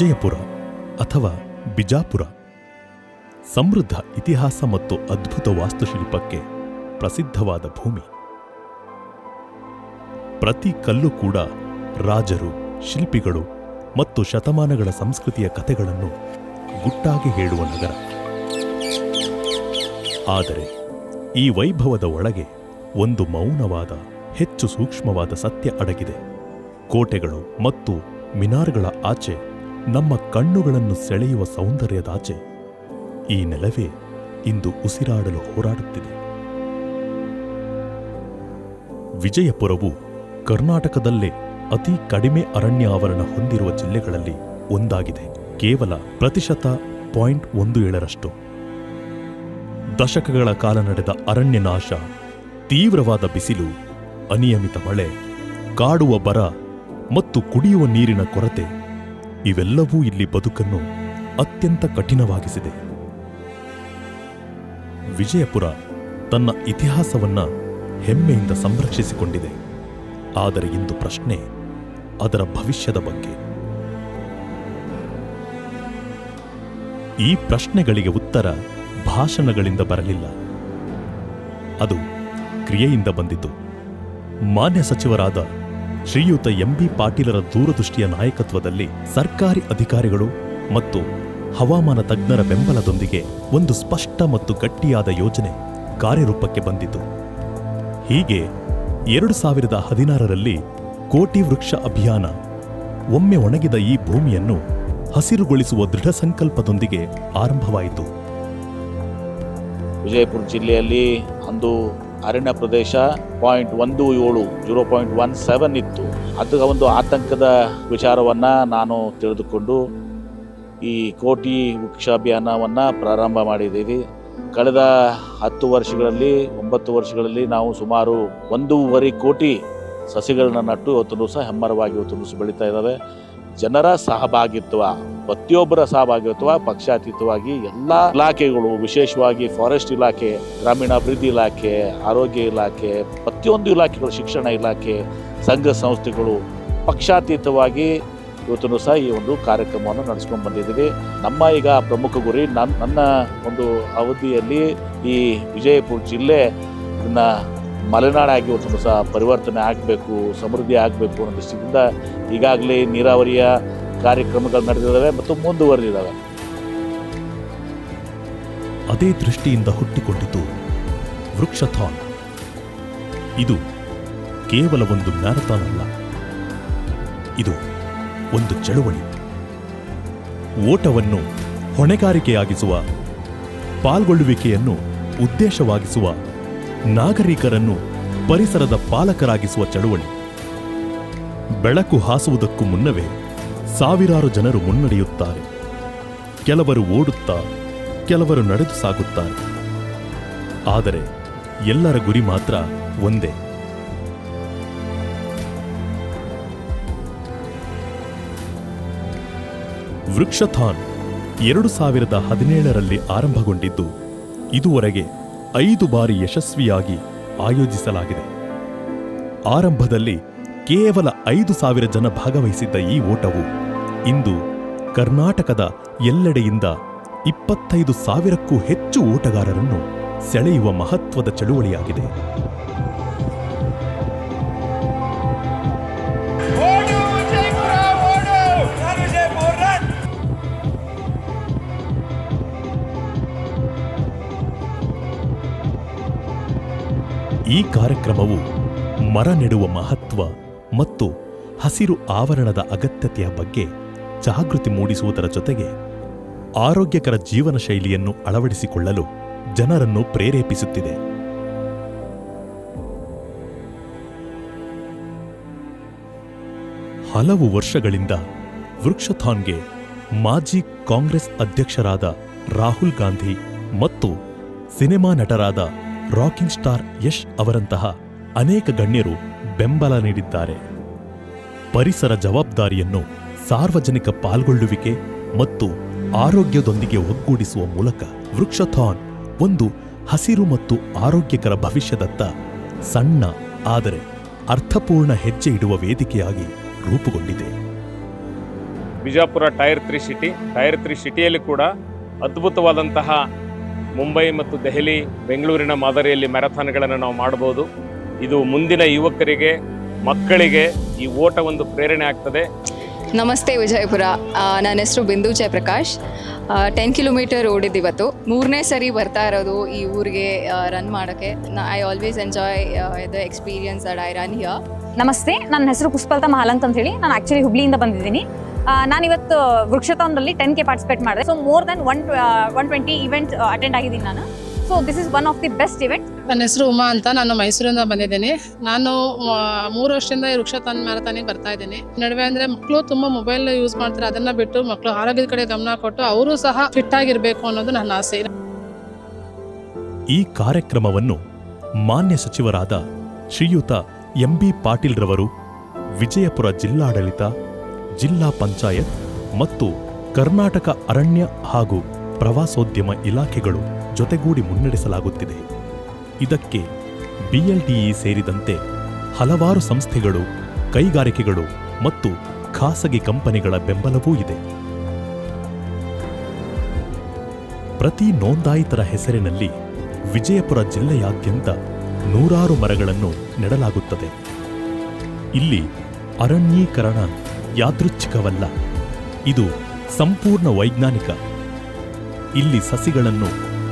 ವಿಜಯಪುರ ಅಥವಾ ಬಿಜಾಪುರ ಸಮೃದ್ಧ ಇತಿಹಾಸ ಮತ್ತು ಅದ್ಭುತ ವಾಸ್ತುಶಿಲ್ಪಕ್ಕೆ ಪ್ರಸಿದ್ಧವಾದ ಭೂಮಿ. ಪ್ರತಿ ಕಲ್ಲು ಕೂಡ ರಾಜರು, ಶಿಲ್ಪಿಗಳು ಮತ್ತು ಶತಮಾನಗಳ ಸಂಸ್ಕೃತಿಯ ಕಥೆಗಳನ್ನು ಗುಟ್ಟಾಗಿ ಹೇಳುವ ನಗರ. ಆದರೆ ಈ ವೈಭವದ ಒಳಗೆ ಒಂದು ಮೌನವಾದ, ಹೆಚ್ಚು ಸೂಕ್ಷ್ಮವಾದ ಸತ್ಯ ಅಡಗಿದೆ. ಕೋಟೆಗಳು ಮತ್ತು ಮಿನಾರ್ಗಳ ಆಚೆ, ನಮ್ಮ ಕಣ್ಣುಗಳನ್ನು ಸೆಳೆಯುವ ಸೌಂದರ್ಯದಾಚೆ, ಈ ನೆಲವೇ ಇಂದು ಉಸಿರಾಡಲು ಹೋರಾಡುತ್ತಿದೆ. ವಿಜಯಪುರವು ಕರ್ನಾಟಕದಲ್ಲೇ ಅತಿ ಕಡಿಮೆ ಅರಣ್ಯ ಆವರಣ ಹೊಂದಿರುವ ಜಿಲ್ಲೆಗಳಲ್ಲಿ ಒಂದಾಗಿದೆ. ಕೇವಲ 0.17%. ದಶಕಗಳ ಕಾಲ ನಡೆದ ಅರಣ್ಯ ನಾಶ, ತೀವ್ರವಾದ ಬಿಸಿಲು, ಅನಿಯಮಿತ ಮಳೆ, ಕಾಡುವ ಬರ ಮತ್ತು ಕುಡಿಯುವ ನೀರಿನ ಕೊರತೆ ಇವೆಲ್ಲವೂ ಇಲ್ಲಿ ಬದುಕನ್ನು ಅತ್ಯಂತ ಕಠಿಣವಾಗಿಸಿದೆ. ವಿಜಯಪುರ ತನ್ನ ಇತಿಹಾಸವನ್ನ ಹೆಮ್ಮೆಯಿಂದ ಸಂರಕ್ಷಿಸಿಕೊಂಡಿದೆ. ಆದರೆ ಇಂದು ಪ್ರಶ್ನೆ ಅದರ ಭವಿಷ್ಯದ ಬಗ್ಗೆ. ಈ ಪ್ರಶ್ನೆಗಳಿಗೆ ಉತ್ತರ ಭಾಷಣಗಳಿಂದ ಬರಲಿಲ್ಲ, ಅದು ಕ್ರಿಯೆಯಿಂದ ಬಂದಿತು. ಮಾನ್ಯ ಸಚಿವರಾದ ಶ್ರೀಯುತ ಎಂ.ಬಿ. ಪಾಟೀಲರ ದೂರದೃಷ್ಟಿಯ ನಾಯಕತ್ವದಲ್ಲಿ ಸರ್ಕಾರಿ ಅಧಿಕಾರಿಗಳು ಮತ್ತು ಹವಾಮಾನ ತಜ್ಞರ ಬೆಂಬಲದೊಂದಿಗೆ ಒಂದು ಸ್ಪಷ್ಟ ಮತ್ತು ಗಟ್ಟಿಯಾದ ಯೋಜನೆ ಕಾರ್ಯರೂಪಕ್ಕೆ ಬಂದಿತು. ಹೀಗೆ 2016ರಲ್ಲಿ ಕೋಟಿ ವೃಕ್ಷ ಅಭಿಯಾನ ಒಮ್ಮೆ ಒಣಗಿದ ಈ ಭೂಮಿಯನ್ನು ಹಸಿರುಗೊಳಿಸುವ ದೃಢ ಸಂಕಲ್ಪದೊಂದಿಗೆ ಆರಂಭವಾಯಿತು. ವಿಜಯಪುರ ಜಿಲ್ಲೆಯಲ್ಲಿ ಅಂದು ಅರಣ್ಯ ಪ್ರದೇಶ 0.17 ಇತ್ತು. ಅದು ಒಂದು ಆತಂಕದ ವಿಚಾರವನ್ನ ನಾನು ತಿಳಿದುಕೊಂಡು ಈ ಕೋಟಿ ವೃಕ್ಷ ಅಭಿಯಾನವನ್ನು ಪ್ರಾರಂಭ ಮಾಡಿದ್ದೀವಿ. ಕಳೆದ 10 ವರ್ಷಗಳಲ್ಲಿ 9 ವರ್ಷಗಳಲ್ಲಿ ನಾವು ಸುಮಾರು 1.5 ಕೋಟಿ ಸಸಿಗಳನ್ನ ನಟ್ಟು ಇವತ್ತು ಸಹ ಹೆಮ್ಮರವಾಗಿ ಇವತ್ತು ಬೆಳೀತಾ ಇದ್ದಾವೆ. ಜನರ ಸಹಭಾಗಿತ್ವ, ಪ್ರತಿಯೊಬ್ಬರ ಸಹಭಾಗಿತ್ವ ಪಕ್ಷಾತೀತವಾಗಿ ಎಲ್ಲ ಇಲಾಖೆಗಳು, ವಿಶೇಷವಾಗಿ ಫಾರೆಸ್ಟ್ ಇಲಾಖೆ, ಗ್ರಾಮೀಣಾಭಿವೃದ್ಧಿ ಇಲಾಖೆ, ಆರೋಗ್ಯ ಇಲಾಖೆ, ಪ್ರತಿಯೊಂದು ಇಲಾಖೆಗಳು, ಶಿಕ್ಷಣ ಇಲಾಖೆ, ಸಂಘ ಸಂಸ್ಥೆಗಳು ಪಕ್ಷಾತೀತವಾಗಿ ಇವತ್ತು ಸಹ ಈ ಒಂದು ಕಾರ್ಯಕ್ರಮವನ್ನು ನಡೆಸ್ಕೊಂಡು ಬಂದಿದ್ದೀವಿ. ನಮ್ಮ ಈಗ ಪ್ರಮುಖ ಗುರಿ, ನನ್ನ ಒಂದು ಅವಧಿಯಲ್ಲಿ ಈ ವಿಜಯಪುರ ಜಿಲ್ಲೆ ಇದನ್ನ ಮಲೆನಾಡಾಗಿ ಇವತ್ತು ಸಹ ಪರಿವರ್ತನೆ ಆಗಬೇಕು, ಸಮೃದ್ಧಿ ಆಗಬೇಕು ಅನ್ನೋ ದೃಷ್ಟಿಯಿಂದ ಈಗಾಗಲೇ ನೀರಾವರಿಯ ಕಾರ್ಯಕ್ರಮಗಳು ನಡೆದಿದ್ದಾವೆ ಮತ್ತು ಮುಂದುವರೆದಿದ್ದಾವೆ. ಅದೇ ದೃಷ್ಟಿಯಿಂದ ಹುಟ್ಟಿಕೊಂಡಿತು ವೃಕ್ಷಥಾನ್. ಇದು ಕೇವಲ ಒಂದು ಮ್ಯಾರಥಾನ್ ಅಲ್ಲ, ಇದು ಒಂದು ಚಳುವಳಿ. ಓಟವನ್ನು ಹೊಣೆಗಾರಿಕೆಯಾಗಿಸುವ, ಪಾಲ್ಗೊಳ್ಳುವಿಕೆಯನ್ನು ಉದ್ದೇಶವಾಗಿಸುವ, ನಾಗರಿಕರನ್ನು ಪರಿಸರದ ಪಾಲಕರಾಗಿಸುವ ಚಳುವಳಿ. ಬೆಳಕು ಹಾಸುವುದಕ್ಕೂ ಮುನ್ನವೇ ಸಾವಿರಾರು ಜನರು ಮುನ್ನಡೆಯುತ್ತಾರೆ. ಕೆಲವರು ಓಡುತ್ತಾ, ಕೆಲವರು ನಡೆದು ಸಾಗುತ್ತಾರೆ. ಆದರೆ ಎಲ್ಲರ ಗುರಿ ಮಾತ್ರ ಒಂದೇ. ವೃಕ್ಷಥಾನ್ 2017ರಲ್ಲಿ ಆರಂಭಗೊಂಡಿದ್ದು ಇದುವರೆಗೆ 5 ಬಾರಿ ಯಶಸ್ವಿಯಾಗಿ ಆಯೋಜಿಸಲಾಗಿದೆ. ಆರಂಭದಲ್ಲಿ ಕೇವಲ 5,000 ಜನ ಭಾಗವಹಿಸಿದ್ದ ಈ ಓಟವು ಇಂದು ಕರ್ನಾಟಕದ ಎಲ್ಲೆಡೆಯಿಂದ 25,000ಕ್ಕೂ ಹೆಚ್ಚು ಓಟಗಾರರನ್ನು ಸೆಳೆಯುವ ಮಹತ್ವದ ಚಳುವಳಿಯಾಗಿದೆ. ಈ ಕಾರ್ಯಕ್ರಮವು ಮರ ನೆಡುವ ಮಹತ್ವ ಮತ್ತು ಹಸಿರು ಆವರಣದ ಅಗತ್ಯತೆಯ ಬಗ್ಗೆ ಜಾಗೃತಿ ಮೂಡಿಸುವುದರ ಜೊತೆಗೆ ಆರೋಗ್ಯಕರ ಜೀವನ ಶೈಲಿಯನ್ನು ಅಳವಡಿಸಿಕೊಳ್ಳಲು ಜನರನ್ನು ಪ್ರೇರೇಪಿಸುತ್ತಿದೆ. ಹಲವು ವರ್ಷಗಳಿಂದ ವೃಕ್ಷಥಾನ್ಗೆ ಮಾಜಿ ಕಾಂಗ್ರೆಸ್ ಅಧ್ಯಕ್ಷರಾದ ರಾಹುಲ್ ಗಾಂಧಿ ಮತ್ತು ಸಿನೆಮಾ ನಟರಾದ ರಾಕಿಂಗ್ ಸ್ಟಾರ್ ಯಶ್ ಅವರಂತಹ ಅನೇಕ ಗಣ್ಯರು ಬೆಂಬಲ ನೀಡಿದ್ದಾರೆ. ಪರಿಸರ ಜವಾಬ್ದಾರಿಯನ್ನು ಸಾರ್ವಜನಿಕ ಪಾಲ್ಗೊಳ್ಳುವಿಕೆ ಮತ್ತು ಆರೋಗ್ಯದೊಂದಿಗೆ ಒಗ್ಗೂಡಿಸುವ ಮೂಲಕ ವೃಕ್ಷಥಾನ್ ಒಂದು ಹಸಿರು ಮತ್ತು ಆರೋಗ್ಯಕರ ಭವಿಷ್ಯದತ್ತ ಸಣ್ಣ ಆದರೆ ಅರ್ಥಪೂರ್ಣ ಹೆಜ್ಜೆ ಇಡುವ ವೇದಿಕೆಯಾಗಿ ರೂಪುಗೊಂಡಿದೆ. Bijapur tyre 3 city. ಟೈರ್ 3 ಸಿಟಿಯಲ್ಲಿ ಕೂಡ ಅದ್ಭುತವಾದಂತಹ ಮುಂಬೈ ಮತ್ತು ದೆಹಲಿ, ಬೆಂಗಳೂರಿನ ಮಾದರಿಯಲ್ಲಿ ಮ್ಯಾರಥಾನ್ಗಳನ್ನು ನಾವು ಮಾಡಬಹುದು. ಇದು ಮುಂದಿನ ಯುವಕರಿಗೆ, ಮಕ್ಕಳಿಗೆ ಈ ಓಟ ಒಂದು ಪ್ರೇರಣೆ ಆಗ್ತದೆ. ನಮಸ್ತೆ ವಿಜಯಪುರ, ನನ್ನ ಹೆಸರು ಬಿಂದು ಜಯಪ್ರಕಾಶ್. 10 ಕಿಲೋಮೀಟರ್ ಓಡಿದ್ದು ಇವತ್ತು. 3ನೇ ಸರಿ ಬರ್ತಾ ಇರೋದು ಈ ಊರಿಗೆ ರನ್ ಮಾಡೋಕ್ಕೆ. I always enjoy the experience that I run here. ನಮಸ್ತೆ, ನನ್ನ ಹೆಸರು ಪುಷ್ಪಲತಾ ಮಹಾಲಂತ್ ಅಂತ ಹೇಳಿ. ನಾನು ಆ್ಯಕ್ಚುಲಿ ಹುಬ್ಳಿಯಿಂದ ಬಂದಿದ್ದೀನಿ. ನಾನಿವತ್ತು ವೃಕ್ಷತಾನ್ದಲ್ಲಿ 10K ಪಾರ್ಟಿಸಿಪೇಟ್ ಮಾಡಿದೆ. So more than 120 event attend ಆಗಿದ್ದೀನಿ ನಾನು. So this is one of the best event. ನನ್ನ ಹೆಸರು ಉಮಾ ಅಂತ, ನಾನು ಮೈಸೂರಿಂದ ಬಂದಿದ್ದೀನಿ. ನಾನು 3 ವರ್ಷದಿಂದ ಈ ವೃಕ್ಷತಾನ್ ಮ್ಯಾರಥಾನಿಗೆ ಬರ್ತಾ ಇದ್ದೀನಿ. ನಡುವೆ ಅಂದರೆ ಮಕ್ಕಳು ತುಂಬ ಮೊಬೈಲ್ ಯೂಸ್ ಮಾಡ್ತಾರೆ, ಅದನ್ನು ಬಿಟ್ಟು ಮಕ್ಕಳು ಆರೋಗ್ಯದ ಕಡೆ ಗಮನ ಕೊಟ್ಟು ಅವರು ಸಹ ಫಿಟ್ ಆಗಿರಬೇಕು ಅನ್ನೋದು ನನ್ನ ಆಸೆ. ಈ ಕಾರ್ಯಕ್ರಮವನ್ನು ಮಾನ್ಯ ಸಚಿವರಾದ ಶ್ರೀಯುತ MB ಪಾಟೀಲ್ ರವರು, ವಿಜಯಪುರ ಜಿಲ್ಲಾಡಳಿತ, ಜಿಲ್ಲಾ ಪಂಚಾಯತ್ ಮತ್ತು ಕರ್ನಾಟಕ ಅರಣ್ಯ ಹಾಗೂ ಪ್ರವಾಸೋದ್ಯಮ ಇಲಾಖೆಗಳು ಜೊತೆಗೂಡಿ ಮುನ್ನಡೆಸಲಾಗುತ್ತಿದೆ. ಇದಕ್ಕೆ BLDE ಸೇರಿದಂತೆ ಹಲವಾರು ಸಂಸ್ಥೆಗಳು, ಕೈಗಾರಿಕೆಗಳು ಮತ್ತು ಖಾಸಗಿ ಕಂಪನಿಗಳ ಬೆಂಬಲವೂ ಇದೆ. ಪ್ರತಿ ನೋಂದಾಯಿತರ ಹೆಸರಿನಲ್ಲಿ ವಿಜಯಪುರ ಜಿಲ್ಲೆಯಾದ್ಯಂತ 100 ಮರಗಳನ್ನು ನೆಡಲಾಗುತ್ತದೆ. ಇಲ್ಲಿ ಅರಣ್ಯೀಕರಣ ಯಾದೃಚ್ಛಿಕವಲ್ಲ, ಇದು ಸಂಪೂರ್ಣ ವೈಜ್ಞಾನಿಕ. ಇಲ್ಲಿ ಸಸಿಗಳನ್ನು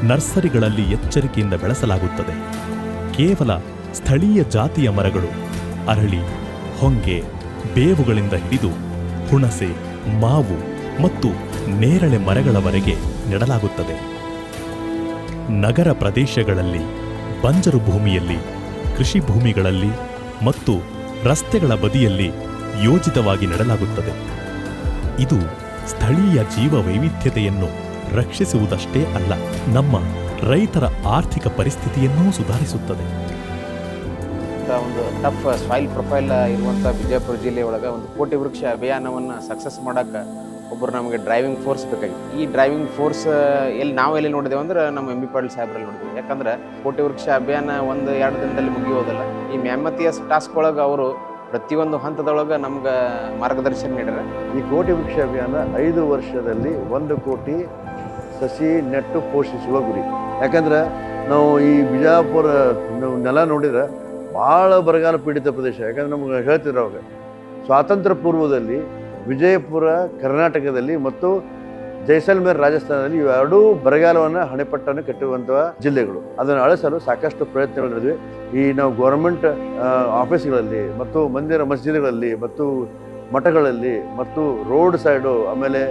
ನರ್ಸರಿಗಳಲ್ಲಿ ಎಚ್ಚರಿಕೆಯಿಂದ ಬೆಳೆಸಲಾಗುತ್ತದೆ. ಕೇವಲ ಸ್ಥಳೀಯ ಜಾತಿಯ ಮರಗಳು, ಅರಳಿ, ಹೊಂಗೆ, ಬೇವುಗಳಿಂದ ಹಿಡಿದು ಹುಣಸೆ, ಮಾವು ಮತ್ತು ನೇರಳೆ ಮರಗಳವರೆಗೆ ನೆಡಲಾಗುತ್ತದೆ. ನಗರ ಪ್ರದೇಶಗಳಲ್ಲಿ, ಬಂಜರು ಭೂಮಿಯಲ್ಲಿ, ಕೃಷಿ ಭೂಮಿಗಳಲ್ಲಿ ಮತ್ತು ರಸ್ತೆಗಳ ಬದಿಯಲ್ಲಿ ಯೋಜಿತವಾಗಿ ನೆಡಲಾಗುತ್ತದೆ. ಇದು ಸ್ಥಳೀಯ ಜೀವ ವೈವಿಧ್ಯತೆಯನ್ನು ರಕ್ಷಿಸುವುದಷ್ಟೇ ಅಲ್ಲ, ನಮ್ಮ ರೈತರ ಆರ್ಥಿಕ ಪರಿಸ್ಥಿತಿಯನ್ನೂ ಸುಧಾರಿಸುತ್ತದೆ. ಒಂದು ಟಫ್ ಸಾಯಿಲ್ ಪ್ರೊಫೈಲ್ ಇರುವಂಥ ವಿಜಯಪುರ ಜಿಲ್ಲೆ ಒಳಗೆ ಒಂದು ಕೋಟಿ ವೃಕ್ಷ ಅಭಿಯಾನವನ್ನು ಸಕ್ಸಸ್ ಮಾಡೋಕ್ಕೆ ಒಬ್ಬರು ನಮಗೆ ಡ್ರೈವಿಂಗ್ ಫೋರ್ಸ್ ಬೇಕಾಗಿತ್ತು. ಈ ಡ್ರೈವಿಂಗ್ ಫೋರ್ಸ್ ನಾವೆಲ್ಲಿ ನೋಡಿದೆವು ಅಂದ್ರೆ ನಮ್ಮ MB ಪಾಟೀಲ್ ಸಾಹೇಬ್ರಲ್ಲಿ ನೋಡಿದ್ವಿ. ಯಾಕಂದ್ರೆ ಕೋಟಿ ವೃಕ್ಷ ಅಭಿಯಾನ 1-2 ದಿನದಲ್ಲಿ ಮುಗಿಯೋದಲ್ಲ. ಈ ಮ್ಯಾಮತಿಯ ಟಾಸ್ಕ್ ಒಳಗೆ ಅವರು ಪ್ರತಿಯೊಂದು ಹಂತದೊಳಗೆ ನಮ್ಗೆ ಮಾರ್ಗದರ್ಶನ ನೀಡ್ಯಾರ. ಈ ಕೋಟಿ ವೃಕ್ಷ ಅಭಿಯಾನ 5 ವರ್ಷದಲ್ಲಿ 1 ಕೋಟಿ ಸಸಿ ನೆಟ್ಟು ಪೋಷಿಸುವ ಗುರಿ. ಯಾಕಂದ್ರೆ ನಾವು ಈ ಬಿಜಾಪುರ ನೆಲ ನೋಡಿದ್ರೆ ಭಾಳ ಬರಗಾಲ ಪೀಡಿತ ಪ್ರದೇಶ. ಯಾಕಂದ್ರೆ ನಮ್ಗೆ ಹೇಳ್ತಿದ್ರು ಅವಾಗ ಸ್ವಾತಂತ್ರ್ಯ ಪೂರ್ವದಲ್ಲಿ ವಿಜಯಪುರ ಕರ್ನಾಟಕದಲ್ಲಿ ಮತ್ತು ಜೈಸಲ್ಮೇರ್ ರಾಜಸ್ಥಾನದಲ್ಲಿ ಇವೆರಡೂ ಬರಗಾಲವನ್ನು ಹಣೆಪಟ್ಟನ್ನು ಕಟ್ಟುವಂತಹ ಜಿಲ್ಲೆಗಳು. ಅದನ್ನು ಅಳಿಸಲು ಸಾಕಷ್ಟು ಪ್ರಯತ್ನಗಳು ನಡೆದಿವೆ. ಈ ನಾವು ಗೌರ್ಮೆಂಟ್ ಆಫೀಸ್ಗಳಲ್ಲಿ ಮತ್ತು ಮಂದಿರ ಮಸ್ಜಿದ್ಗಳಲ್ಲಿ ಮತ್ತು ಮಠಗಳಲ್ಲಿ ಮತ್ತು ರೋಡ್ ಸೈಡು, ಆಮೇಲೆ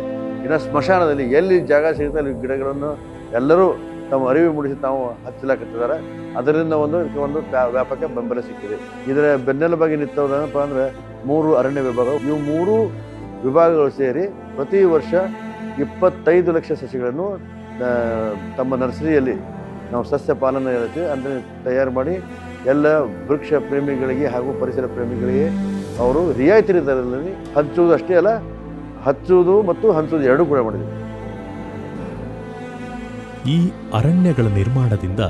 ಇನ್ನು ಸ್ಮಶಾನದಲ್ಲಿ ಎಲ್ಲಿ ಜಾಗ ಸಿಗುತ್ತೆ ಅಲ್ಲಿ ಗಿಡಗಳನ್ನು ಎಲ್ಲರೂ ತಮ್ಮ ಅರಿವು ಮೂಡಿಸಿ ತಾವು ಹಚ್ಚಲಾಕತ್ತಿದ್ದಾರೆ. ಅದರಿಂದ ಒಂದು ವ್ಯಾಪಕ ಬೆಂಬಲ ಸಿಕ್ಕಿದೆ. ಇದರ ಬೆನ್ನೆಲುಬಾಗಿ ನಿಂತವಏನಪ್ಪ ಅಂದರೆ 3 ಅರಣ್ಯ ವಿಭಾಗಗಳು. ಇವು 3 ವಿಭಾಗಗಳು ಸೇರಿ ಪ್ರತಿ ವರ್ಷ 25 ಲಕ್ಷ ಸಸಿಗಳನ್ನು ತಮ್ಮ ನರ್ಸರಿಯಲ್ಲಿ ನಾವು ಸಸ್ಯ ಪಾಲನೆ ಹೇಳ್ತೀವಿ ಅಂದರೆ ತಯಾರು ಮಾಡಿ ಎಲ್ಲ ವೃಕ್ಷ ಪ್ರೇಮಿಗಳಿಗೆ ಹಾಗೂ ಪರಿಸರ ಪ್ರೇಮಿಗಳಿಗೆ ಅವರು ರಿಯಾಯಿತಿ ದರದಲ್ಲಿ ಹಚ್ಚುವುದು ಅಷ್ಟೇ ಅಲ್ಲ, ಹಚ್ಚುವುದು ಮತ್ತು ಹಂಚುವುದು ಎರಡೂ ಕೂಡ ಮಾಡಿದ್ದೀವಿ. ಈ ಅರಣ್ಯಗಳ ನಿರ್ಮಾಣದಿಂದ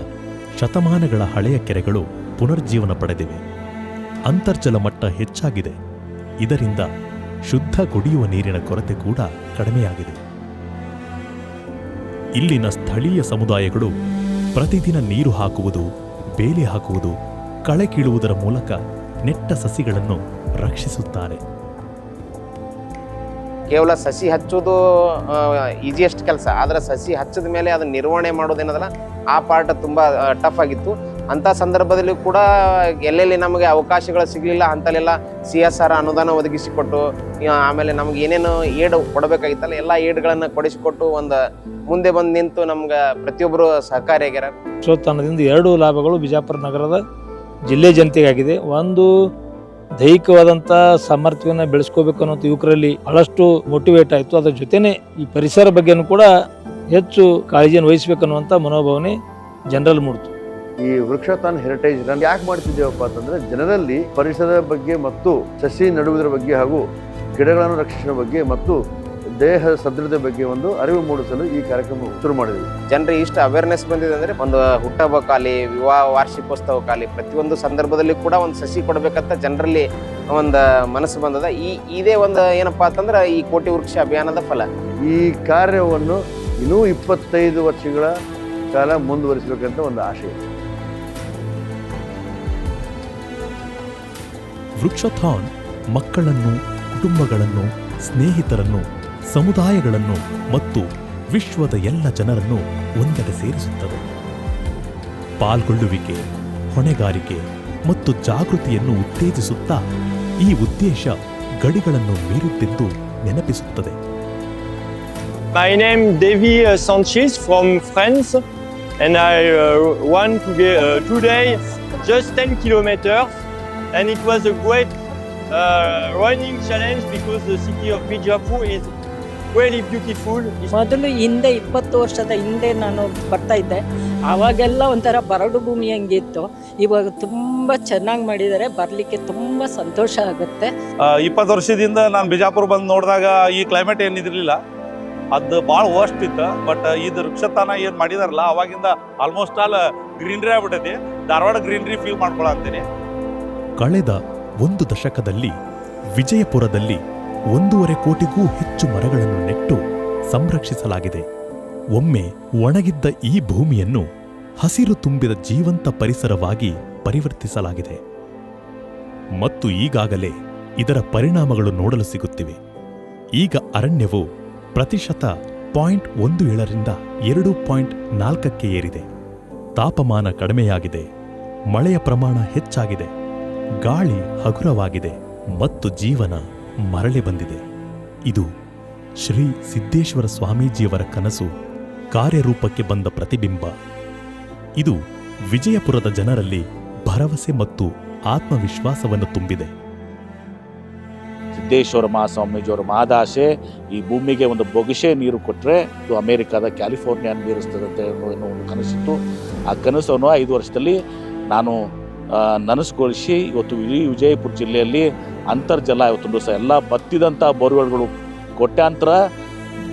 ಶತಮಾನಗಳ ಹಳೆಯ ಕೆರೆಗಳು ಪುನರ್ಜೀವನ ಪಡೆದಿವೆ. ಅಂತರ್ಜಲ ಮಟ್ಟ ಹೆಚ್ಚಾಗಿದೆ. ಇದರಿಂದ ಶುದ್ಧ ಕುಡಿಯುವ ನೀರಿನ ಕೊರತೆ ಕೂಡ ಕಡಿಮೆಯಾಗಿದೆ. ಇಲ್ಲಿನ ಸ್ಥಳೀಯ ಸಮುದಾಯಗಳು ಪ್ರತಿದಿನ ನೀರು ಹಾಕುವುದು, ಬೇಲಿ ಹಾಕುವುದು, ಕಳೆ ಕೀಳುವುದರ ಮೂಲಕ ನೆಟ್ಟ ಸಸಿಗಳನ್ನು ರಕ್ಷಿಸುತ್ತಾರೆ. ಕೇವಲ ಸಸಿ ಹಚ್ಚೋದು ಈಸಿಯೆಸ್ಟ್ ಕೆಲಸ, ಆದರೆ ಸಸಿ ಹಚ್ಚಿದ ಮೇಲೆ ಅದನ್ನ ನಿರ್ವಹಣೆ ಮಾಡೋದೇನದಲ್ಲ ಆ ಪಾರ್ಟ್ ತುಂಬ ಟಫ್ ಆಗಿತ್ತು. ಅಂಥ ಸಂದರ್ಭದಲ್ಲಿ ಕೂಡ ಎಲ್ಲೆಲ್ಲಿ ನಮಗೆ ಅವಕಾಶಗಳು ಸಿಗಲಿಲ್ಲ ಅಂತಲ್ಲೆಲ್ಲ CSR ಅನುದಾನ ಒದಗಿಸಿಕೊಟ್ಟು, ಆಮೇಲೆ ನಮ್ಗೆ ಏನೇನು ಏಡ್ ಕೊಡಬೇಕಾಗಿತ್ತಲ್ಲ ಎಲ್ಲ ಏಡ್ಗಳನ್ನು ಕೊಡಿಸಿಕೊಟ್ಟು ಒಂದು ಮುಂದೆ ಬಂದು ನಿಂತು ನಮ್ಗೆ ಪ್ರತಿಯೊಬ್ಬರು ಸಹಕಾರಿಯಾಗ್ಯಾರ. ವೃಕ್ಷೋತ್ಥಾನದಿಂದ 2 ಲಾಭಗಳು ಬಿಜಾಪುರ ನಗರದ ಜಿಲ್ಲೆ ಜನತೆಗಾಗಿದೆ. ಒಂದು, ದೈಹಿಕವಾದಂಥ ಸಾಮರ್ಥ್ಯವನ್ನು ಬೆಳೆಸ್ಕೋಬೇಕು ಅನ್ನೋ ಯುವಕರಲ್ಲಿ ಬಹಳಷ್ಟು ಮೋಟಿವೇಟ್ ಆಯಿತು. ಅದರ ಜೊತೆನೇ ಈ ಪರಿಸರ ಬಗ್ಗೆನೂ ಕೂಡ ಹೆಚ್ಚು ಕಾಳಜಿಯನ್ನು ವಹಿಸಬೇಕನ್ನುವಂಥ ಮನೋಭಾವನೆ ಜನರಲ್ಲಿ ಮೂಡಿತು. ಈ ವೃಕ್ಷತಾನ್ ಹೆರಿಟೇಜ್ ರನ್ ಯಾಕೆ ಮಾಡ್ತಿದ್ದೇವಪ್ಪ ಅಂತಂದ್ರೆ ಜನರಲ್ಲಿ ಪರಿಸರದ ಬಗ್ಗೆ ಮತ್ತು ಸಸಿ ನೆಡುವುದರ ಬಗ್ಗೆ ಹಾಗೂ ಗಿಡಗಳನ್ನು ರಕ್ಷಿಸುವ ಬಗ್ಗೆ ಮತ್ತು ದೇಹ ಸದೃಢತೆ ಬಗ್ಗೆ ಒಂದು ಅರಿವು ಮೂಡಿಸಲು ಈ ಕಾರ್ಯಕ್ರಮ ಶುರು ಮಾಡಿದ್ವಿ. ಜನರಿಗೆ ಇಷ್ಟು ಅವೇರ್ನೆಸ್ ಬಂದಿದೆ ಅಂದರೆ ಒಂದು ಹುಟ್ಟಹಬ್ಬಕ್ಕಾಗಲಿ, ವಿವಾಹ ವಾರ್ಷಿಕೋತ್ಸವಕ್ಕಾಗಲಿ ಪ್ರತಿಯೊಂದು ಸಂದರ್ಭದಲ್ಲಿ ಕೂಡ ಒಂದು ಸಸಿ ಕೊಡಬೇಕಂತ ಜನರಲ್ಲಿ ಒಂದು ಮನಸ್ಸು ಬಂದದ. ಇದೇ ಒಂದು ಏನಪ್ಪಾ ಅಂತಂದ್ರೆ ಈ ಕೋಟಿ ವೃಕ್ಷ ಅಭಿಯಾನದ ಫಲ. ಈ ಕಾರ್ಯವನ್ನು ಇನ್ನೂ 25 ವರ್ಷಗಳ ಕಾಲ ಮುಂದುವರಿಸಬೇಕಂತ ಒಂದು ಆಶೆ. ವೃಕ್ಷಥಾನ್ ಮಕ್ಕಳನ್ನು, ಕುಟುಂಬಗಳನ್ನು, ಸ್ನೇಹಿತರನ್ನು, ಸಮುದಾಯಗಳನ್ನು ಮತ್ತು ವಿಶ್ವದ ಎಲ್ಲ ಜನರನ್ನು ಒಂದೆಡೆ ಸೇರಿಸುತ್ತದೆ. ಪಾಲ್ಗೊಳ್ಳುವಿಕೆ, ಹೊಣೆಗಾರಿಕೆ ಮತ್ತು ಜಾಗೃತಿಯನ್ನು ಉತ್ತೇಜಿಸುತ್ತಾ ಈ ಉದ್ದೇಶ ಗಡಿಗಳನ್ನು ಮೀರುತ್ತೆಂದು ನೆನಪಿಸುತ್ತದೆ. My name is Davy Sanchez from France, and I won today just 10 kilometers, and it was a great running challenge because the city of Bijapur is really beautiful. ಮೊದಲು ಹಿಂದೆ 20 ವರ್ಷದ ಹಿಂದೆ ನಾನು ಬರ್ತಾ ಇದ್ದೆ. ಆವಾಗೆಲ್ಲ ಒಂಥರ ಬರಡು ಭೂಮಿ ಹಂಗಿತ್ತು. ಇವಾಗ ತುಂಬ ಚೆನ್ನಾಗಿ ಮಾಡಿದ್ದಾರೆ. ಬರಲಿಕ್ಕೆ ತುಂಬ ಸಂತೋಷ ಆಗುತ್ತೆ. 20 ವರ್ಷದಿಂದ ನಾನು ಬಿಜಾಪುರ ಬಂದು ನೋಡಿದಾಗ ಈ ಕ್ಲೈಮೇಟ್ ಏನಿದಿರಲಿಲ್ಲ, ಅದು ಭಾಳ ವರ್ಸ್ಟ್ ಇತ್ತು. ಬಟ್ ಇದು ವೃಕ್ಷತಾನ ಏನು ಮಾಡಿದಾರಲ್ಲ, ಅವಾಗಿಂದ ಆಲ್ಮೋಸ್ಟ್ ಆಲ್ ಗ್ರೀನರಿ ಆಗ್ಬಿಟ್ಟೈತಿ. ಧಾರವಾಡ ಗ್ರೀನರಿ ಫೀಲ್ ಮಾಡ್ಕೊಳಂತೀನಿ. ಕಳೆದ 1 ದಶಕದಲ್ಲಿ ವಿಜಯಪುರದಲ್ಲಿ 1.5 ಕೋಟಿಗೂ ಹೆಚ್ಚು ಮರಗಳನ್ನು ನೆಟ್ಟು ಸಂರಕ್ಷಿಸಲಾಗಿದೆ. ಒಮ್ಮೆ ಒಣಗಿದ್ದ ಈ ಭೂಮಿಯನ್ನು ಹಸಿರು ತುಂಬಿದ ಜೀವಂತ ಪರಿಸರವಾಗಿ ಪರಿವರ್ತಿಸಲಾಗಿದೆ ಮತ್ತು ಈಗಾಗಲೇ ಇದರ ಪರಿಣಾಮಗಳು ನೋಡಲು ಸಿಗುತ್ತಿವೆ. ಈಗ ಅರಣ್ಯವು ಪ್ರತಿಶತ 0.17ರಿಂದ 2.4ಕ್ಕೆ ಏರಿದೆ. ತಾಪಮಾನ ಕಡಿಮೆಯಾಗಿದೆ, ಮಳೆಯ ಪ್ರಮಾಣ ಹೆಚ್ಚಾಗಿದೆ, ಗಾಳಿ ಹಗುರವಾಗಿದೆ ಮತ್ತು ಜೀವನ ಮರಳಿ ಬಂದಿದೆ. ಇದು ಶ್ರೀ ಸಿದ್ದೇಶ್ವರ ಸ್ವಾಮೀಜಿಯವರ ಕನಸು ಕಾರ್ಯರೂಪಕ್ಕೆ ಬಂದ ಪ್ರತಿಬಿಂಬ. ಇದು ವಿಜಯಪುರದ ಜನರಲ್ಲಿ ಭರವಸೆ ಮತ್ತು ಆತ್ಮವಿಶ್ವಾಸವನ್ನು ತುಂಬಿದೆ. ಸಿದ್ದೇಶ್ವರ ಮಹಾಸ್ವಾಮೀಜಿಯವರ ಮಹದಾಸೆ ಈ ಭೂಮಿಗೆ ಒಂದು ಬೊಗಸೆ ನೀರು ಕೊಟ್ಟರೆ ಇದು ಅಮೇರಿಕಾದ ಕ್ಯಾಲಿಫೋರ್ನಿಯಾ ನೀರಿಸ್ತದಂತೆ ಅನ್ನೋ ಒಂದು ಕನಸಿತ್ತು. ಆ ಕನಸನ್ನು 5 ವರ್ಷದಲ್ಲಿ ನಾನು ನನಸುಗೊಳಿಸಿ ಇವತ್ತು ಇಡೀ ವಿಜಯಪುರ ಜಿಲ್ಲೆಯಲ್ಲಿ ಅಂತರ್ಜಲ ಇವತ್ತೊಂದು ದಿವಸ ಎಲ್ಲ ಬತ್ತಿದಂಥ ಬೋರ್ವೆಲ್ಗಳು, ಕೋಟ್ಯಾಂತರ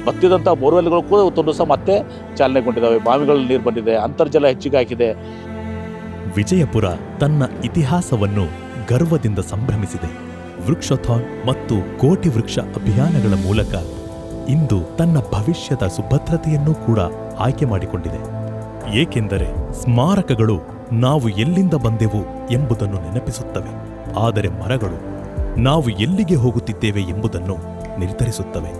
ಬತ್ತಿದಂಥ ಬೋರ್ವೆಲ್ಗಳು ಕೂಡ ಇವತ್ತೊಂದು ದಿವಸ ಮತ್ತೆ ಚಾಲನೆಗೊಂಡಿದ್ದಾವೆ. ಬಾವಿಗಳಲ್ಲಿ ನೀರು ಬಂದಿದೆ, ಅಂತರ್ಜಲ ಹೆಚ್ಚಿಗೆ ಆಗಿದೆ. ವಿಜಯಪುರ ತನ್ನ ಇತಿಹಾಸವನ್ನು ಗರ್ವದಿಂದ ಸಂಭ್ರಮಿಸಿದೆ. ವೃಕ್ಷಥಾನ್ ಮತ್ತು ಕೋಟಿ ವೃಕ್ಷ ಅಭಿಯಾನಗಳ ಮೂಲಕ ಇಂದು ತನ್ನ ಭವಿಷ್ಯದ ಸುಭದ್ರತೆಯನ್ನೂ ಕೂಡ ಆಯ್ಕೆ ಮಾಡಿಕೊಂಡಿದೆ. ಏಕೆಂದರೆ ಸ್ಮಾರಕಗಳು ನಾವು ಎಲ್ಲಿಂದ ಬಂದೆವು ಎಂಬುದನ್ನು ನೆನಪಿಸುತ್ತವೆ, ಆದರೆ ಮರಗಳು ನಾವು ಎಲ್ಲಿಗೆ ಹೋಗುತ್ತಿದ್ದೇವೆ ಎಂಬುದನ್ನು ನಿರ್ಧರಿಸುತ್ತವೆ.